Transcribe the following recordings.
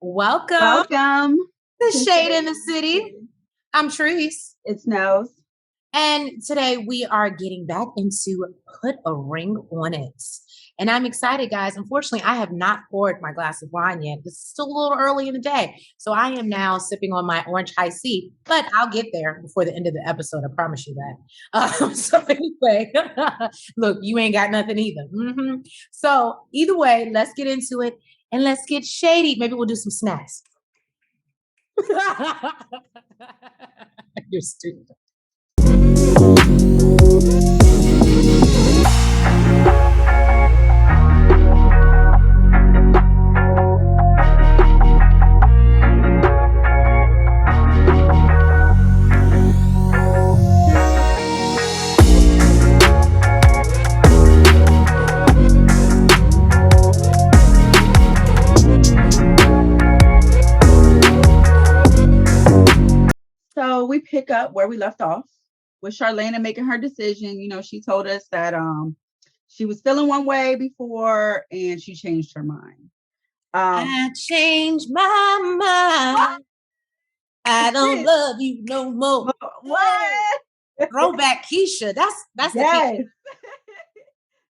Welcome Welcome to Shadeinthecity. I'm Treese. It's Nose. And today we are getting back into Put a Ring on It. And I'm excited, guys. Unfortunately, I have not poured my glass of wine yet. It's still a little early in the day. So I am now sipping on my orange high C, but I'll get there before the end of the episode. I promise you that. So anyway, look, you ain't got nothing either. So either way, let's get into it and let's get shady. Maybe we'll do some snacks. You're stupid. So we pick up where we left off with Charlena making her decision. You know, she told us that she was feeling one way before and she changed her mind. I changed my mind. I don't love you no more. What? Throwback Keisha. That's yes.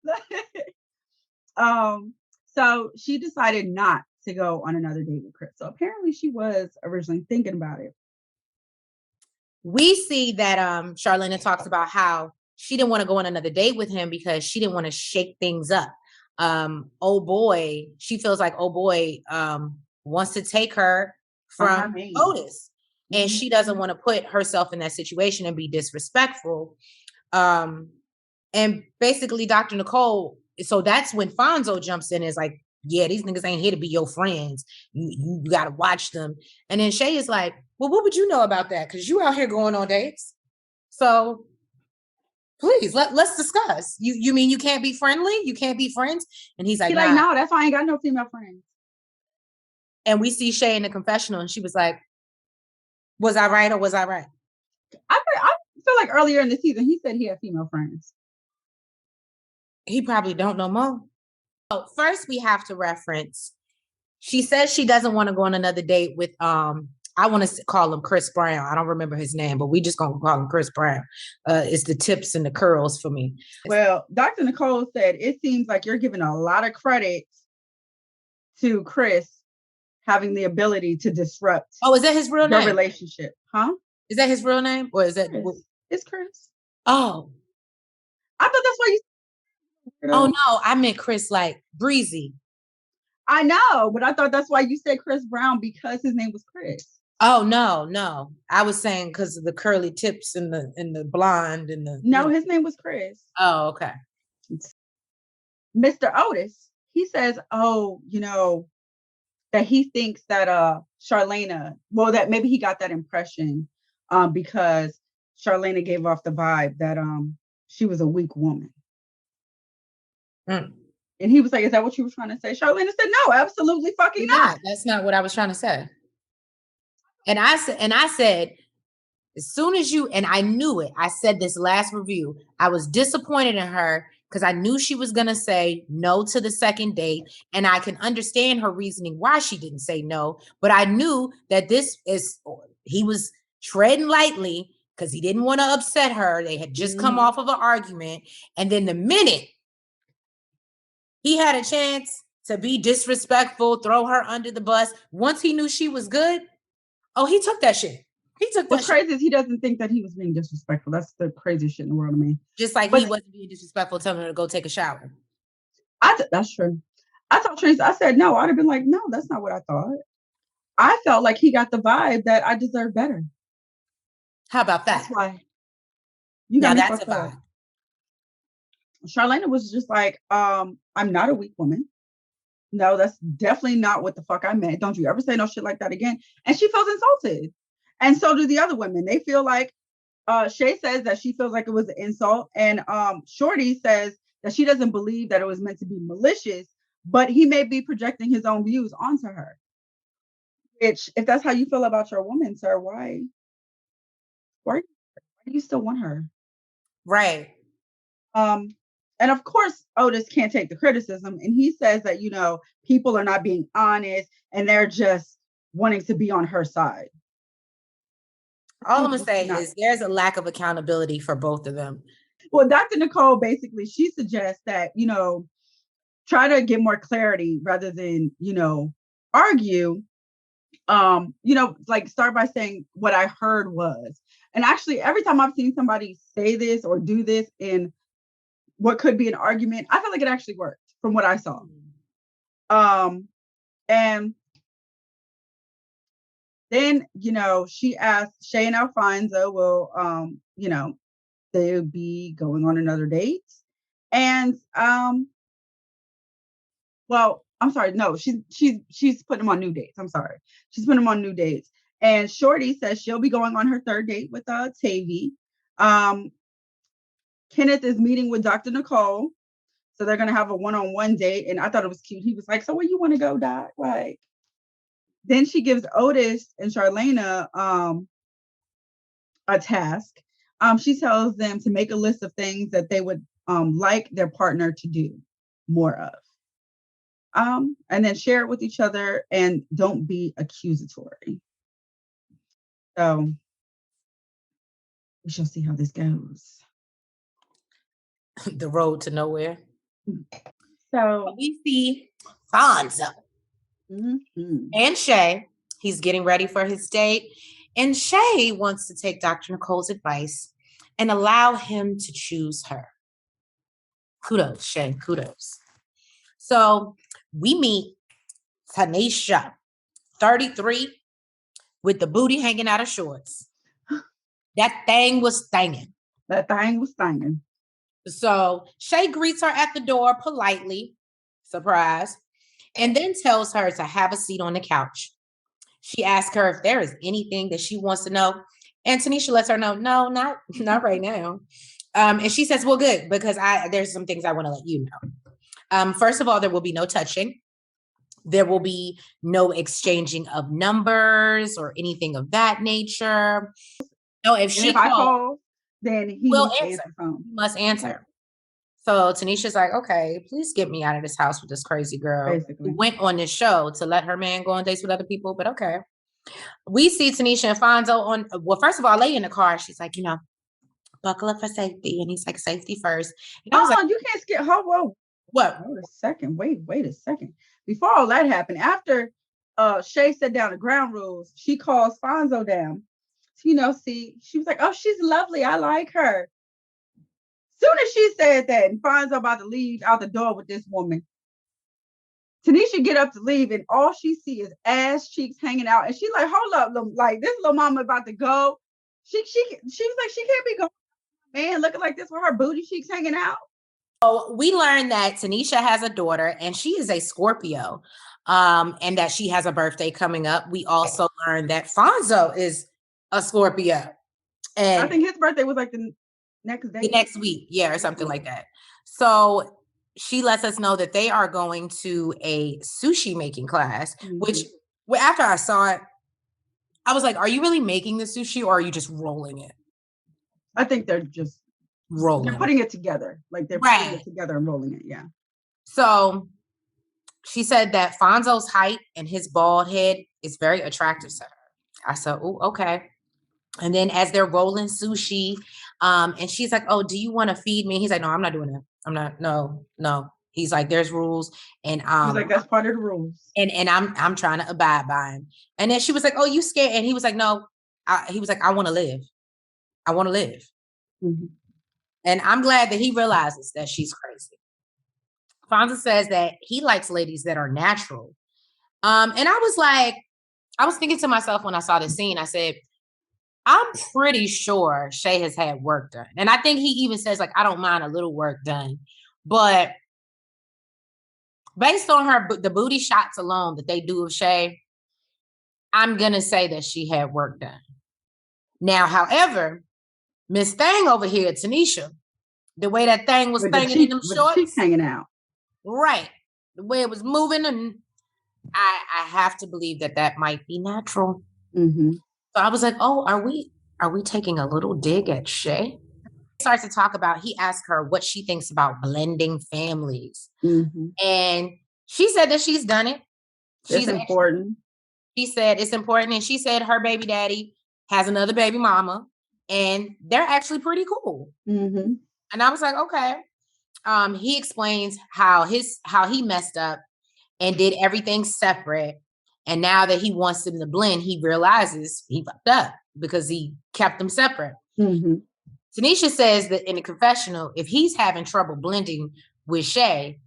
the Keisha. So she decided not to go on another date with Chris. So apparently she was originally thinking about it. We see that Charlena talks about how she didn't want to go on another date with him because she didn't want to shake things up. She feels like wants to take her from Otis. And she doesn't want to put herself in that situation and be disrespectful. And basically Dr. Nicole, so that's when Fonzo jumps in and is like, yeah, these niggas ain't here to be your friends. You got to watch them. And then Shay is like, well, what would you know about that? Because you out here going on dates. So please, let's discuss. You mean you can't be friendly? You can't be friends? And he's like, nah. No, that's why I ain't got no female friends. And we see Shay in the confessional and she was like, was I right or was I right? I feel like earlier in the season, he said he had female friends. He probably don't know more. So first we have to reference, she says she doesn't want to go on another date with, I want to call him Chris Brown. I don't remember his name, but we just going to call him Chris Brown. It's the tips and the curls for me. Well, Dr. Nicole said, it seems like you're giving a lot of credit to Chris having the ability to disrupt. Oh, is that his real name? Relationship, huh? Is that his real name, or is that? It's Chris. Oh, I thought that's why you. Oh no, I meant Chris like Breezy. I know, but I thought that's why you said Chris Brown because his name was Chris. Oh no, I was saying because of the curly tips and the blonde and the. No, his name was Chris. Oh, okay. Mr. Otis, he says, that he thinks that Charlena, well, that maybe he got that impression because Charlena gave off the vibe that she was a weak woman. And he was like, is that what you were trying to say? Charlena said, no, absolutely fucking not. That's not what I was trying to say. And I said, as soon as and I knew it, I said this last review, I was disappointed in her because I knew she was going to say no to the second date. And I can understand her reasoning why she didn't say no. But I knew that he was treading lightly because he didn't want to upset her. They had just come off of an argument. And then the minute he had a chance to be disrespectful, throw her under the bus, once he knew she was good, he took that shit. What's crazy is he doesn't think that he was being disrespectful. That's the craziest shit in the world to me. Just like he wasn't being disrespectful, telling her to go take a shower. That's true. I told Trace, I said, no, I'd have been like, no, that's not what I thought. I felt like he got the vibe that I deserve better. How about that? That's why. That's a vibe. Charlena was just like, I'm not a weak woman. No, that's definitely not what the fuck I meant. Don't you ever say no shit like that again. And she feels insulted. And so do the other women. They feel like Shay says that she feels like it was an insult. And Shorty says that she doesn't believe that it was meant to be malicious, but he may be projecting his own views onto her. Which, if that's how you feel about your woman, sir, why do you still want her? Right. And of course, Otis can't take the criticism. And he says that, people are not being honest and they're just wanting to be on her side. All I'm going to say is there's a lack of accountability for both of them. Well, Dr. Nicole, basically, she suggests that, try to get more clarity rather than, argue. Like start by saying what I heard was. And actually, every time I've seen somebody say this or do this in what could be an argument, I feel like it actually worked from what I saw. And then, she asked Shay and Alfonso will, they'll be going on another date. And, well, I'm sorry. No, she's putting them on new dates. I'm sorry. She's putting them on new dates. And Shorty says she'll be going on her third date with Tavi. Kenneth is meeting with Dr. Nicole. So they're going to have a one-on-one date. And I thought it was cute. He was like, so where you want to go, Doc? Like, then she gives Otis and Charlena a task. She tells them to make a list of things that they would like their partner to do more of. And then share it with each other and don't be accusatory. So we shall see how this goes. The road to nowhere. So we see Fonzo and Shay. He's getting ready for his date. And Shay wants to take Dr. Nicole's advice and allow him to choose her. Kudos, Shay, kudos. So we meet Tanisha, 33, with the booty hanging out of shorts. That thing was thanging. So Shay greets her at the door politely, surprise, and then tells her to have a seat on the couch. She asks her if there is anything that she wants to know. And Tanisha lets her know, no, not right now. And she says, well, good, because there's some things I want to let you know. First of all, there will be no touching. There will be no exchanging of numbers or anything of that nature. No, if I call, then he will answer. He must answer. So Tanisha's like, okay, please get me out of this house with this crazy girl who went on this show to let her man go on dates with other people. But okay. We see Tanisha and Fonzo well, first of all, lay in the car. She's like, buckle up for safety. And he's like, safety first. And I was like, you can't skip. Whoa. What? Wait a second. Wait a second. Before all that happened, after Shay set down the ground rules, she calls Fonzo down. She was like, oh, she's lovely. I like her. Soon as she said that, and Fonzo about to leave out the door with this woman, Tanisha get up to leave, and all she see is ass cheeks hanging out. And she's like, hold up, like this little mama about to go. She was like, she can't be going, man, looking like this with her booty cheeks hanging out. So we learned that Tanisha has a daughter, and she is a Scorpio, and that she has a birthday coming up. We also learned that Fonzo is a Scorpio, and I think his birthday was like the next day, the next week, yeah, or something like that. So she lets us know that they are going to a sushi making class, which after I saw it, I was like, are you really making the sushi or are you just rolling it? I think they're just rolling. They're putting it together. Like they're putting it together and rolling it. Yeah. So she said that Fonzo's height and his bald head is very attractive to her. I said, oh, okay. And then as they're rolling sushi, and she's like, oh, do you want to feed me? He's like, no, I'm not doing that. I'm not, no. He's like, there's rules. And he's like, that's part of the rules. And I'm trying to abide by him. And then she was like, oh, you scared? And he was like, no. He was like, I want to live. I want to live. Mm-hmm. And I'm glad that he realizes that she's crazy. Fonzo says that he likes ladies that are natural. And I was thinking to myself when I saw this scene, I said, I'm pretty sure Shay has had work done. And I think he even says, like, I don't mind a little work done. But based on the booty shots alone that they do of Shay, I'm going to say that she had work done. Now, however, Miss Thang over here, Tanisha, the way that thing was thanging in them shorts. The cheeks hanging out. Right. The way it was moving. And I have to believe that might be natural. Mm-hmm. So I was like, oh, are we taking a little dig at Shay? starts to talk about, he asked her what she thinks about blending families. Mm-hmm. And she said that she's done it. It's important. She said it's important. And she said her baby daddy has another baby mama and they're actually pretty cool. Mm-hmm. And I was like, okay. He explains how he messed up and did everything separate. And now that he wants them to blend, he realizes he fucked up because he kept them separate. Mm-hmm. Tanisha says that in the confessional, if he's having trouble blending with Shay,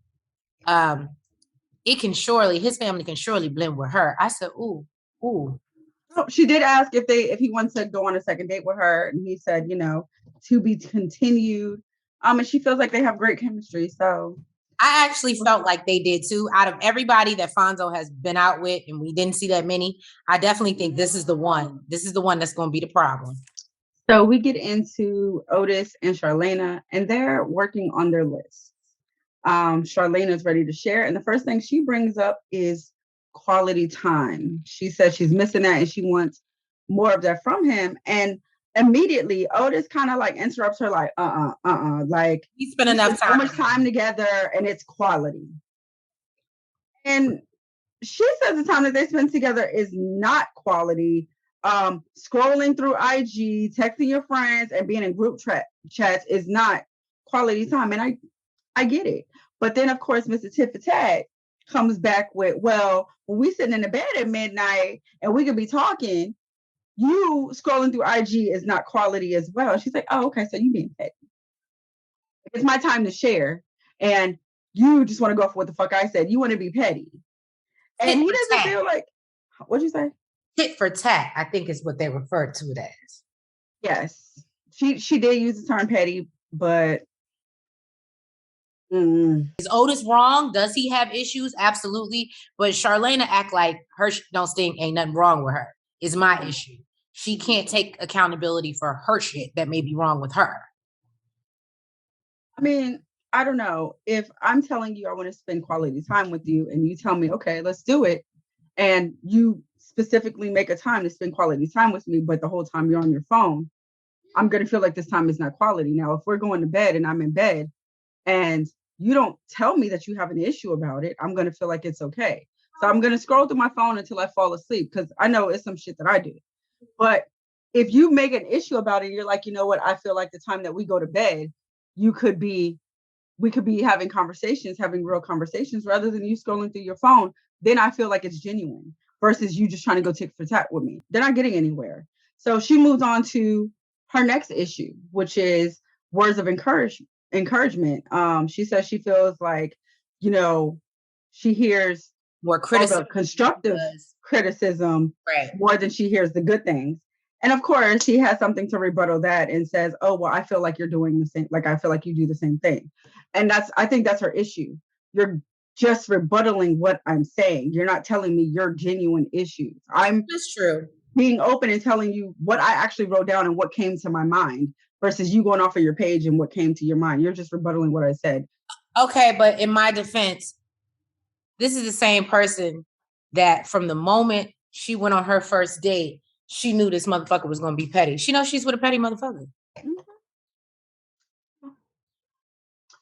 his family can surely blend with her. I said, ooh. Oh, she did ask if he wants to go on a second date with her, and he said, to be continued. And she feels like they have great chemistry. So I actually felt like they did too. Out of everybody that Fonzo has been out with, and we didn't see that many, I definitely think this is the one. This is the one that's going to be the problem. So we get into Otis and Charlena, and they're working on their lists. Charlena is ready to share, and the first thing she brings up is quality time. She says she's missing that, and she wants more of that from him. And immediately, Otis kind of like interrupts her, like, like he spent enough time, so much time together, and it's quality. And she says the time that they spend together is not quality. Scrolling through IG, texting your friends, and being in group chats is not quality time. And I get it. But then, of course, Mr. Tit for Tat comes back with, well, when we sitting in the bed at midnight and we could be talking, you scrolling through IG is not quality as well. She's like, oh, okay, so you being petty. It's my time to share. And you just want to go for what the fuck I said. You want to be petty. And he doesn't feel like, what'd you say? Tit for tat, I think is what they refer to it as. Yes. She did use the term petty, but is Otis wrong? Does he have issues? Absolutely. But Charlena act like her don't stink, ain't nothing wrong with her. Is my issue. She can't take accountability for her shit that may be wrong with her. I mean, I don't know. If I'm telling you I want to spend quality time with you and you tell me, okay, let's do it. And you specifically make a time to spend quality time with me, but the whole time you're on your phone, I'm going to feel like this time is not quality. Now, if we're going to bed and I'm in bed and you don't tell me that you have an issue about it, I'm going to feel like it's okay. So I'm going to scroll through my phone until I fall asleep because I know it's some shit that I do. But if you make an issue about it, you're like, you know what? I feel like the time that we go to bed, we could be having conversations, having real conversations rather than you scrolling through your phone. Then I feel like it's genuine versus you just trying to go tit for tat with me. They're not getting anywhere. So she moves on to her next issue, which is words of encouragement. She says she feels like, she hears more criticism, constructive criticism, more than she hears the good things. And of course, he has something to rebuttal that and says, oh, well, I feel like you're doing the same. Like, I feel like you do the same thing. And I think that's her issue. You're just rebuttaling what I'm saying. You're not telling me your genuine issues. That's true. Being open and telling you what I actually wrote down and what came to my mind versus you going off of your page and what came to your mind. You're just rebuttaling what I said. Okay, but in my defense, this is the same person that from the moment she went on her first date, she knew this motherfucker was going to be petty. She knows she's with a petty motherfucker.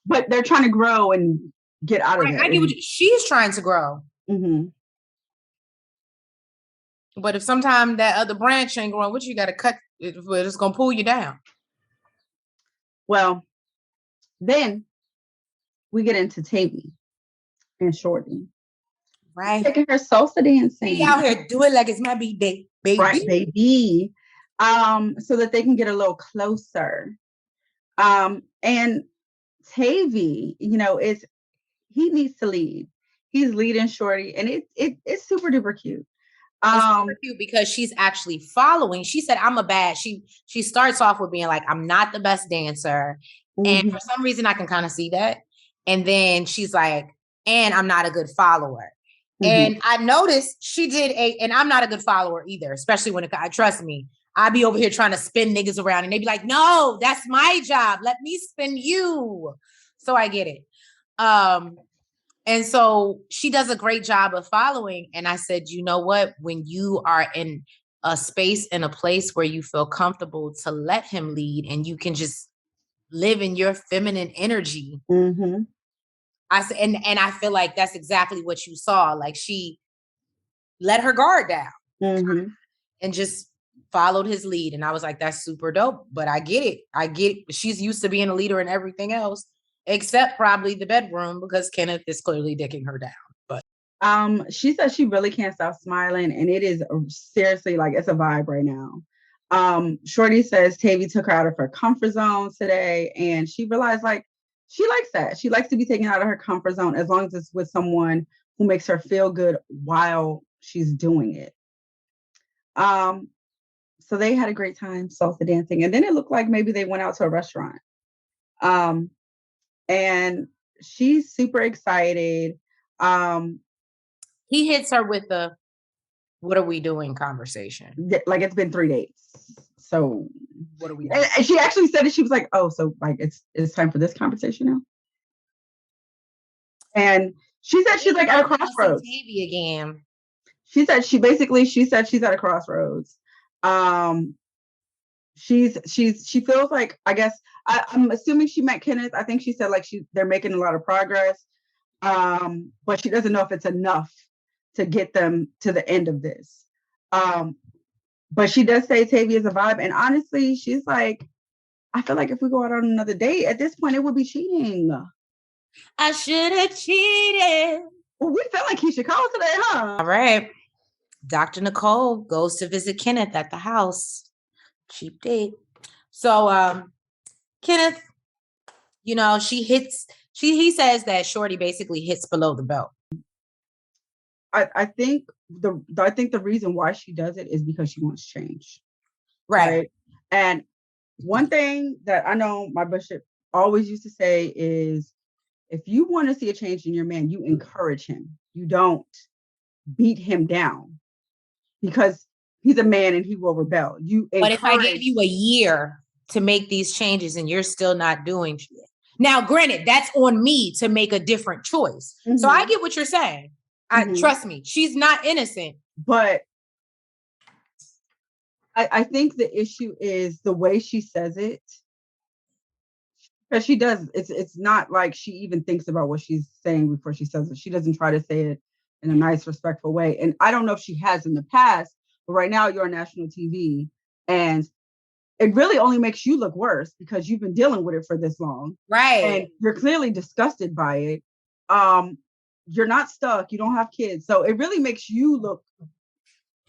But they're trying to grow and get out of that. I get what she's trying to grow. Mm-hmm. But if sometime that other branch ain't growing, what you got to cut, it's going to pull you down. Well, then we get into Tavi and Shorty. Right. Taking her salsa dancing. She out here do it like it's my birthday, baby. Right, baby. So that they can get a little closer. And Tavi, he needs to lead. He's leading Shorty, and it's super duper cute. It's super cute because she's actually following. She said, "I'm a bad." She starts off with being like, "I'm not the best dancer," and for some reason, I can kind of see that. And then she's like, "And I'm not a good follower." And I noticed she did and I'm not a good follower either, especially when trust me, I be over here trying to spin niggas around and they be like, no, that's my job. Let me spin you. So I get it. And so she does a great job of following. And I said, you know what? When you are in a space, in a place where you feel comfortable to let him lead and you can just live in your feminine energy. Mm-hmm. I said, and I feel like that's exactly what you saw. Like she let her guard down and just followed his lead. And I was like, that's super dope. But I get it. I get it. She's used to being a leader in everything else, except probably the bedroom, because Kenneth is clearly dicking her down. But she said she really can't stop smiling, and it is seriously like it's a vibe right now. Shorty says Tavi took her out of her comfort zone today, and she realized like she likes that. She likes to be taken out of her comfort zone as long as it's with someone who makes her feel good while she's doing it. So they had a great time salsa dancing, and then it looked like maybe they went out to a restaurant. And she's super excited. he hits her with the "What are we doing?" conversation. Like it's been 3 dates. So what are we doing? And she actually said it. She was like, "Oh, so like it's time for this conversation now." And she said she's like at a crossroads. Tavi again. She said she said she's at a crossroads. She feels like, I guess I'm assuming she met Kenneth. I think she said like they're making a lot of progress. But she doesn't know if it's enough to get them to the end of this. But she does say Tavi is a vibe. And honestly, she's like, I feel like if we go out on another date, at this point, it would be cheating. I should have cheated. Well, we felt like he should call today, huh? All right. Dr. Nicole goes to visit Kenneth at the house. Cheap date. So Kenneth, you know, he says that Shorty basically hits below the belt. I think the reason why she does it is because she wants change. Right? And one thing that I know my bishop always used to say is, if you want to see a change in your man, you encourage him. You don't beat him down, because he's a man and he will rebel. But if I gave you a year to make these changes and you're still not doing it. Now, granted, that's on me to make a different choice. Mm-hmm. So I get what you're saying. Trust me, she's not innocent. But I think the issue is the way she says it. Because she does, it's not like she even thinks about what she's saying before she says it. She doesn't try to say it in a nice, respectful way. And I don't know if she has in the past, but right now you're on national TV, and it really only makes you look worse because you've been dealing with it for this long. Right. And you're clearly disgusted by it. You're not stuck. You don't have kids. So it really makes you look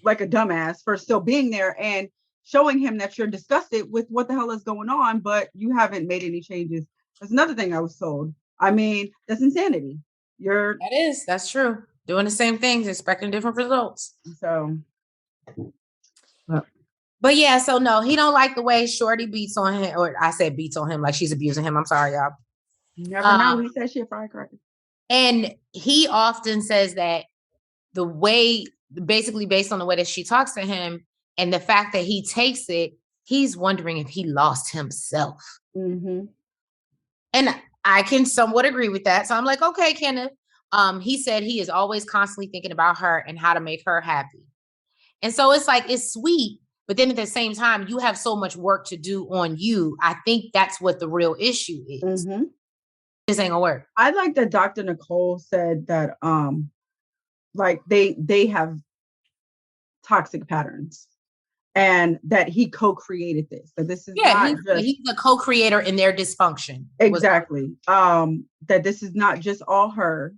like a dumbass for still being there and showing him that you're disgusted with what the hell is going on, but you haven't made any changes. That's another thing I was told. I mean, that's insanity. That's true. Doing the same things, expecting different results. So, but yeah, so no, he don't like the way Shorty beats on him, or I said beats on him like she's abusing him. I'm sorry, y'all. You never know. He said she a firecracker. And he often says that the way, basically based on the way that she talks to him and the fact that he takes it, he's wondering if he lost himself. Mm-hmm. And I can somewhat agree with that. So I'm like, okay, Kenneth. He said he is always constantly thinking about her and how to make her happy. And so it's like, it's sweet, but then at the same time, you have so much work to do on you. I think that's what the real issue is. Mm-hmm. This ain't gonna work. I like that Dr. Nicole said that like they have toxic patterns, and that he co-created this. That this is he's the co-creator in their dysfunction. Exactly. That this is not just all her.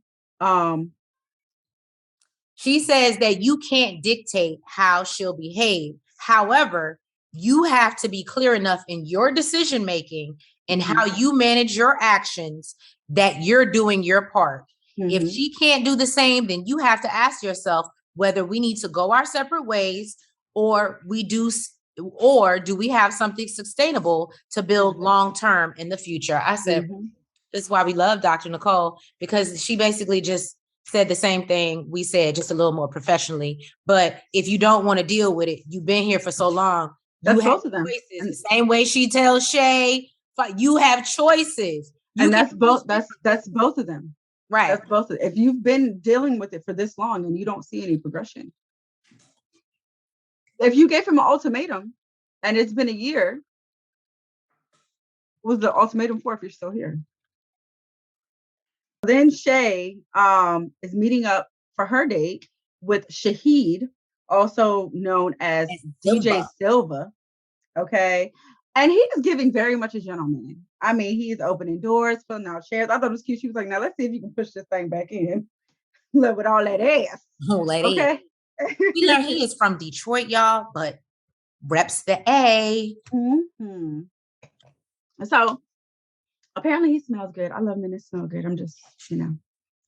She says that you can't dictate how she'll behave. However, you have to be clear enough in your decision making and how you manage your actions that you're doing your part. Mm-hmm. If she can't do the same, then you have to ask yourself whether we need to go our separate ways, or do we have something sustainable to build long-term in the future? I said, this is why we love Dr. Nicole, because she basically just said the same thing we said, just a little more professionally. But if you don't want to deal with it, you've been here for so long. That's both of them. Choices. The same way she tells Shay, you have choices. And that's both. That's both of them. Right. That's both. If you've been dealing with it for this long and you don't see any progression, if you gave him an ultimatum and it's been a year, was the ultimatum for if you're still here. Then Shay is meeting up for her date with Shahid, also known as DJ Silva. Okay. And he is giving very much a gentleman. I mean, he's opening doors, filling out chairs. I thought it was cute. She was like, now let's see if you can push this thing back in. Live with all that ass. Oh, that okay. We learned he is from Detroit, y'all, but reps the A. Mm-hmm. So apparently he smells good. I love men that smell good. I'm just,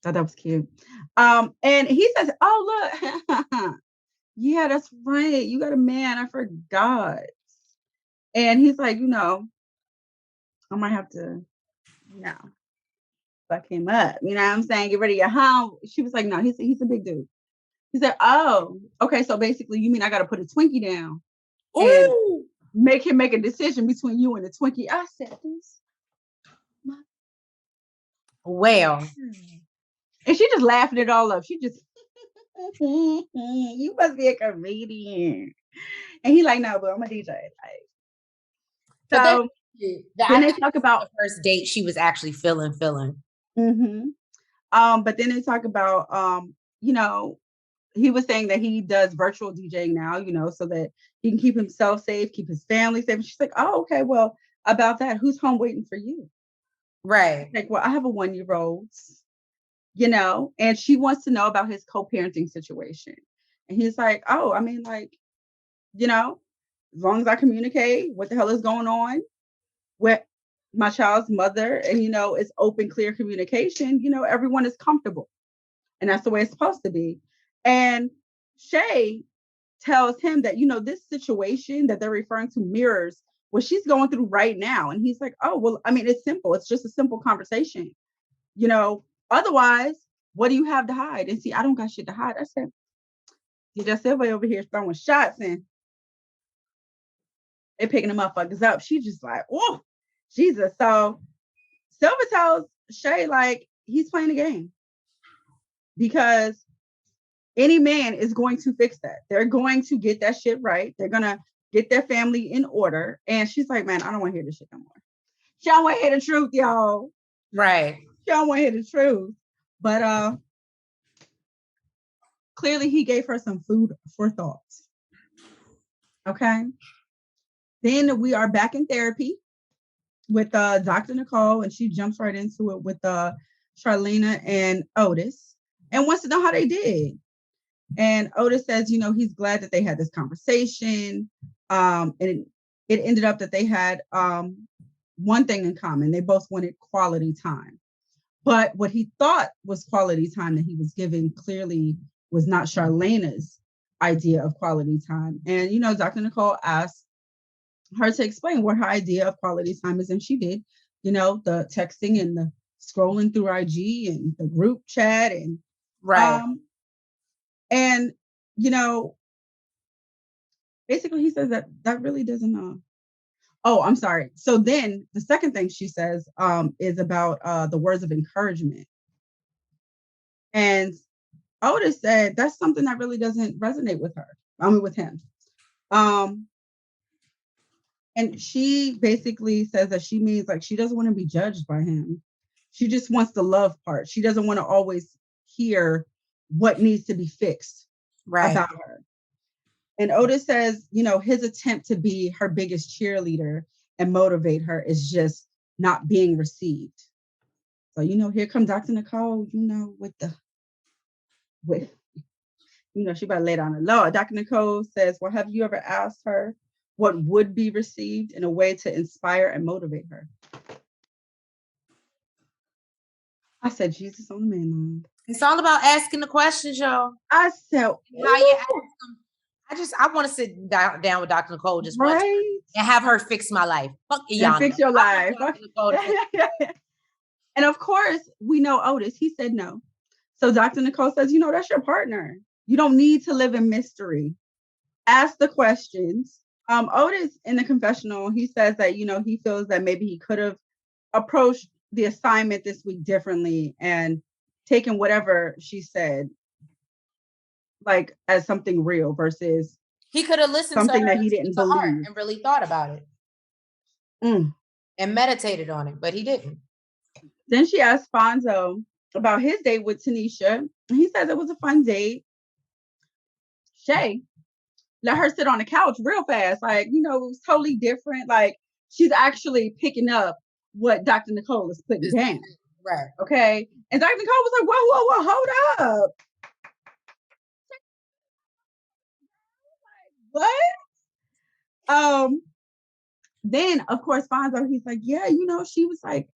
thought that was cute. And he says, oh, look. Yeah, that's right. You got a man. I forgot. And he's like, I might have to, fuck him up. You know what I'm saying? Get rid of your home. She was like, no, he's a big dude. He said, oh, okay. So basically, you mean I got to put a Twinkie down and make him make a decision between you and the Twinkie? I said this. Well. And she just laughing it all up. She just, you must be a comedian. And he like, no, but I'm a DJ. So then they talk about the first date she was actually feeling. Mm-hmm. But then they talk about, he was saying that he does virtual DJing now, so that he can keep himself safe, keep his family safe. And she's like, oh, okay, well, about that, who's home waiting for you? Right. Like, well, I have a 1-year-old, and she wants to know about his co-parenting situation. And he's like, oh, I mean, like, as long as I communicate what the hell is going on with my child's mother and, it's open, clear communication, everyone is comfortable. And that's the way it's supposed to be. And Shay tells him that, this situation that they're referring to mirrors what she's going through right now. And he's like, oh, well, I mean, it's simple. It's just a simple conversation. Otherwise, what do you have to hide? And see, I don't got shit to hide. I said, DJ Silva over here throwing shots and they're picking the motherfuckers up. She's just like, oh, Jesus. So Silva tells Shay, like, he's playing a game because any man is going to fix that. They're going to get that shit right. They're going to get their family in order. And she's like, man, I don't want to hear this shit no more. She don't want to hear the truth, y'all. Right. She don't want to hear the truth. But clearly he gave her some food for thought. Okay. Then we are back in therapy with Dr. Nicole, and she jumps right into it with Charlena and Otis and wants to know how they did. And Otis says, he's glad that they had this conversation. And it ended up that they had one thing in common. They both wanted quality time. But what he thought was quality time that he was giving clearly was not Charlena's idea of quality time. And, Dr. Nicole asked her to explain what her idea of quality time is. And she did, the texting and the scrolling through IG and the group chat and right. And, basically he says that really doesn't, oh, I'm sorry. So then the second thing she says is about the words of encouragement. And Otis said that's something that really doesn't resonate with her. With him. And she basically says that she means like she doesn't want to be judged by him. She just wants the love part. She doesn't want to always hear what needs to be fixed about her. And Otis says, his attempt to be her biggest cheerleader and motivate her is just not being received. So, here comes Dr. Nicole, she better lay down the law. Dr. Nicole says, well, have you ever asked her what would be received in a way to inspire and motivate her? I said, Jesus on the main line. It's all about asking the questions, y'all. I said, how you ask them. I want to sit down with Dr. Nicole just once and have her fix my life. Fuck you, fix your life. And of course, we know Otis. He said no. So Dr. Nicole says, that's your partner. You don't need to live in mystery. Ask the questions. Otis in the confessional, he says that, he feels that maybe he could have approached the assignment this week differently and taken whatever she said like as something real versus he could have listened something to her that he didn't believe and really thought about it. And meditated on it, but he didn't. Then she asked Fonzo about his date with Tanisha. He says it was a fun date. Shay let her sit on the couch real fast. Like, it was totally different. Like, she's actually picking up what Dr. Nicole is putting down. Right. Okay. And Dr. Nicole was like, whoa, hold up. What? Then, of course, Fonzo, he's like, yeah, she was like,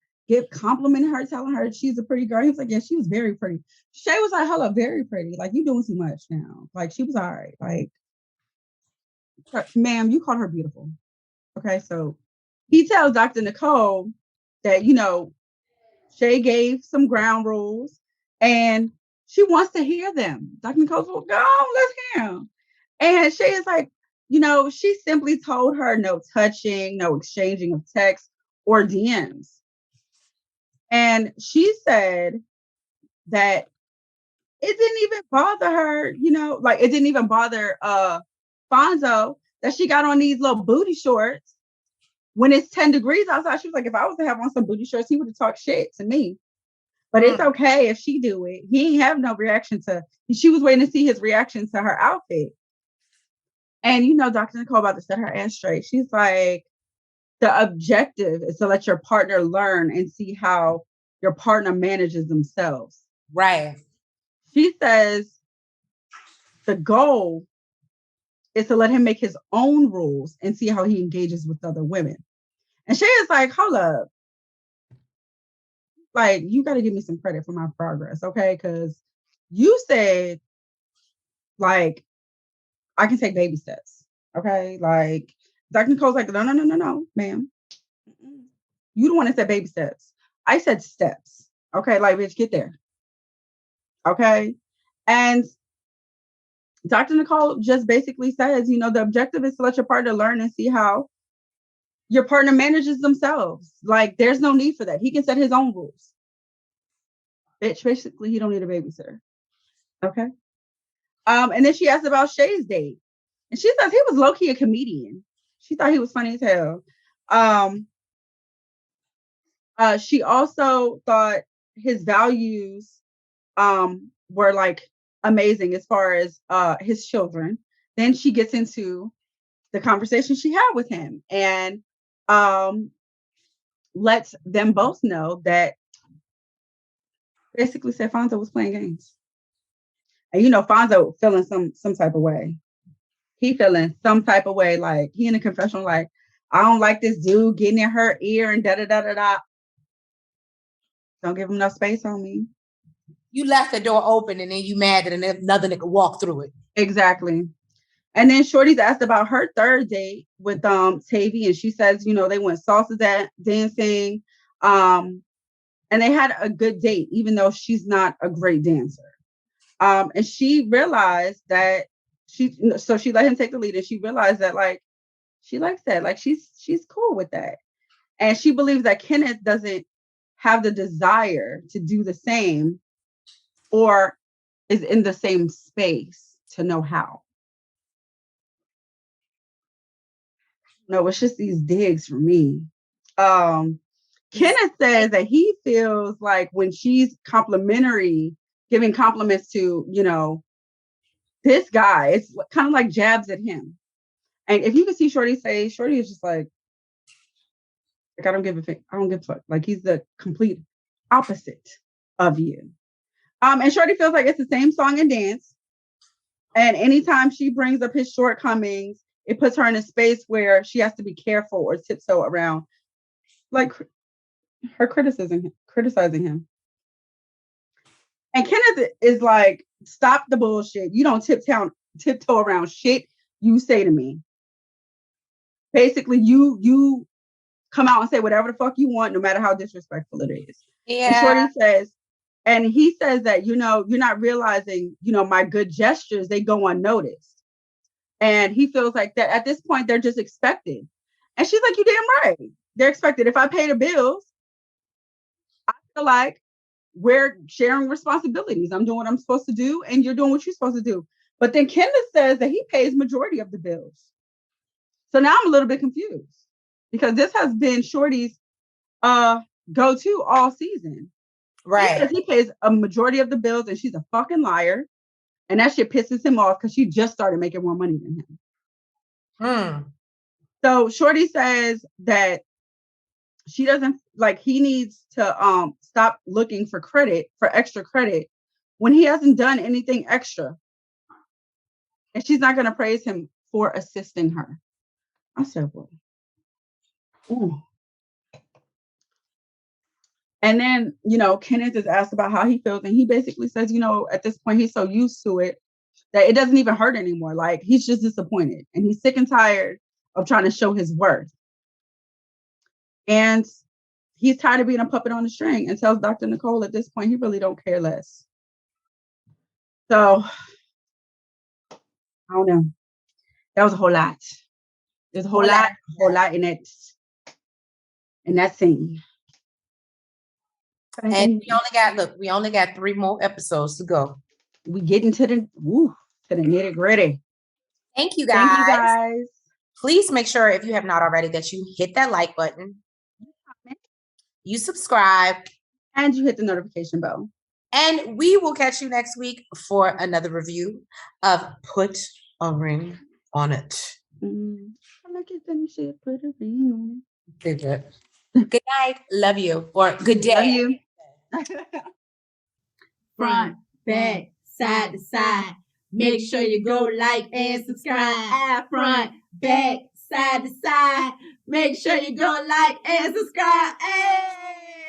complimenting her, telling her she's a pretty girl. He was like, yeah, she was very pretty. Shay was like, hello, very pretty. Like, you doing too much now. Like, she was all right. Like, ma'am, you called her beautiful. Okay, so he tells Dr. Nicole that, Shay gave some ground rules and she wants to hear them. Dr. Nicole's like, go on, let's hear them. And Shay is like, she simply told her no touching, no exchanging of texts or DMs. And she said that it didn't even bother her, like it didn't even bother Fonzo that she got on these little booty shorts when it's 10 degrees outside. She was like, if I was to have on some booty shorts, he would have talked shit to me. But it's okay if she do it. He ain't have no reaction she was waiting to see his reaction to her outfit. And Dr. Nicole about to set her ass straight. She's like, the objective is to let your partner learn and see how your partner manages themselves. Right. She says the goal is to let him make his own rules and see how he engages with other women. And Shay is like, hold up. Like, you got to give me some credit for my progress, okay? Because you said, like, I can take baby steps, okay? Like, Dr. Nicole's like, no, ma'am. You don't want to say baby steps. I said steps, okay? Like, bitch, get there, okay? And Dr. Nicole just basically says, the objective is to let your partner learn and see how your partner manages themselves. Like, there's no need for that. He can set his own rules. Bitch, basically, he don't need a babysitter. Okay. And then she asked about Shay's date. And she says he was low-key a comedian. She thought he was funny as hell. She also thought his values were like amazing as far as his children. Then she gets into the conversation she had with him and lets them both know that basically said Fonzo was playing games. And Fonzo feeling some type of way. He feeling some type of way, like he in a confessional, like, I don't like this dude getting in her ear and da-da-da-da-da. Don't give him no space on me. You left the door open and then you mad that another nigga walked through it. Exactly. And then Shorty's asked about her third date with Tavi, and she says, they went salsa dancing. And they had a good date, even though she's not a great dancer. And she realized that she let him take the lead, and she realized that like she likes that, like she's cool with that, and she believes that Kenneth doesn't have the desire to do the same, or is in the same space to know how. No, it's just these digs for me. Kenneth says that he feels like when she's giving compliments to, this guy, it's kind of like jabs at him. And if you can see Shorty's face, Shorty is just like I don't give a fuck. Like, he's the complete opposite of you. And Shorty feels like it's the same song and dance. And anytime she brings up his shortcomings, it puts her in a space where she has to be careful or tiptoe around, like, her criticizing him. And Kenneth is like, stop the bullshit. You don't tiptoe around shit you say to me. Basically, you come out and say whatever the fuck you want, no matter how disrespectful it is. Yeah. And Shorty says, and he says that, you're not realizing, my good gestures, they go unnoticed. And he feels like that at this point, they're just expected. And she's like, you damn right. They're expected. If I pay the bills, I feel like we're sharing responsibilities. I'm doing what I'm supposed to do, and you're doing what you're supposed to do. But then Kenneth says that he pays majority of the bills. So now I'm a little bit confused, because this has been Shorty's go to all season. Right. Because he pays a majority of the bills and she's a fucking liar. And that shit pisses him off because she just started making more money than him. So Shorty says that she doesn't like he needs to stop looking for extra credit when he hasn't done anything extra. And she's not gonna praise him for assisting her. I said, well. Ooh. And then, Kenneth is asked about how he feels, and he basically says, at this point he's so used to it that it doesn't even hurt anymore. Like, he's just disappointed and he's sick and tired of trying to show his worth. And he's tired of being a puppet on a string and tells Dr. Nicole at this point he really don't care less. So, I don't know. That was a whole lot. There's a whole lot in it. In that scene. And we only got 3 more episodes to go. We getting to the nitty gritty. Thank you guys. Please make sure, if you have not already, that you hit that like button. You subscribe. And you hit the notification bell. And we will catch you next week for another review of Put a Ring on It. I like it when you say put a ring on it. Good night. Love you. Or good day. Love you. Front, back, side to side. Make sure you go like and subscribe. Front, back, side to side. Make sure you go like and subscribe. Hey!